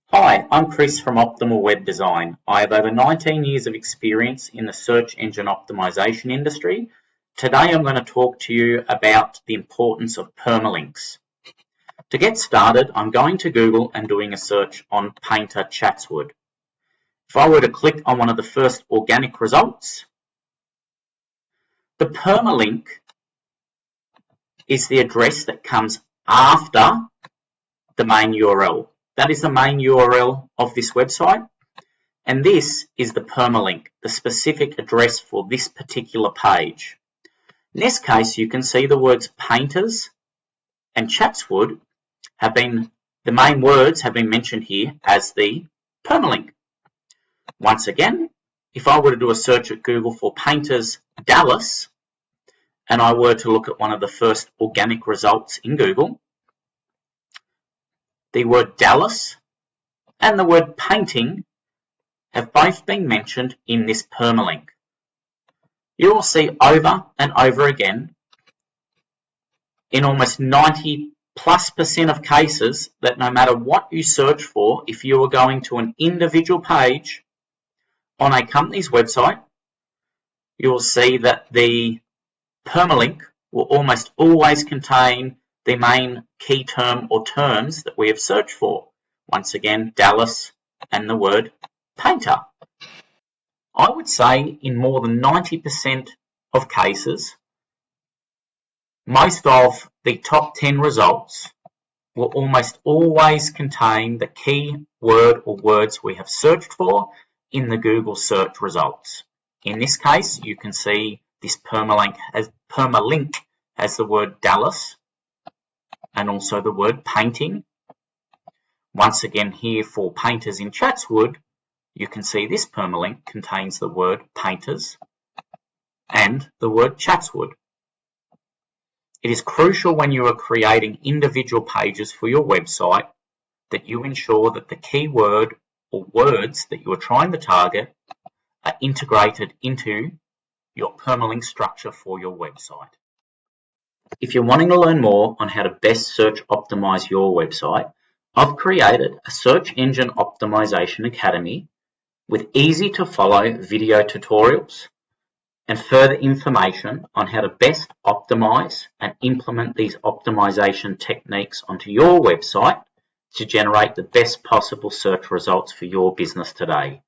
Hi, I'm Chris from Optimal Web Design. I have over 19 years of experience in the search engine optimization industry. Today I'm going to talk to you about the importance of permalinks. To get started, I'm going to Google and doing a search on Painter Chatswood. If I were to click on one of the first organic results, the permalink is the address that comes after the main URL. That is the main URL of this website, and this is the permalink, the specific address for this particular page. In this case, you can see the words painters and Chatswood have been, the main words have been mentioned here as the permalink. Once again, if I were to do a search at Google for painters Dallas, and I were to look at one of the first organic results in Google, the word Dallas and the word painting have both been mentioned in this permalink. You will see over and over again in almost 90+% of cases that no matter what you search for, if you are going to an individual page on a company's website, you will see that the permalink will almost always contain the main key term or terms that we have searched for. Once again, Dallas and the word painter. I would say in more than 90% of cases, most of the top 10 results will almost always contain the key word or words we have searched for in the Google search results. In this case, you can see this permalink has the word Dallas and also the word painting. Once again, here for painters in Chatswood, you can see this permalink contains the word painters and the word Chatswood. It is crucial when you are creating individual pages for your website that you ensure that the keyword or words that you are trying to target are integrated into your permalink structure for your website. If you're wanting to learn more on how to best search optimize your website, I've created a Search Engine Optimization Academy with easy to follow video tutorials and further information on how to best optimize and implement these optimization techniques onto your website to generate the best possible search results for your business today.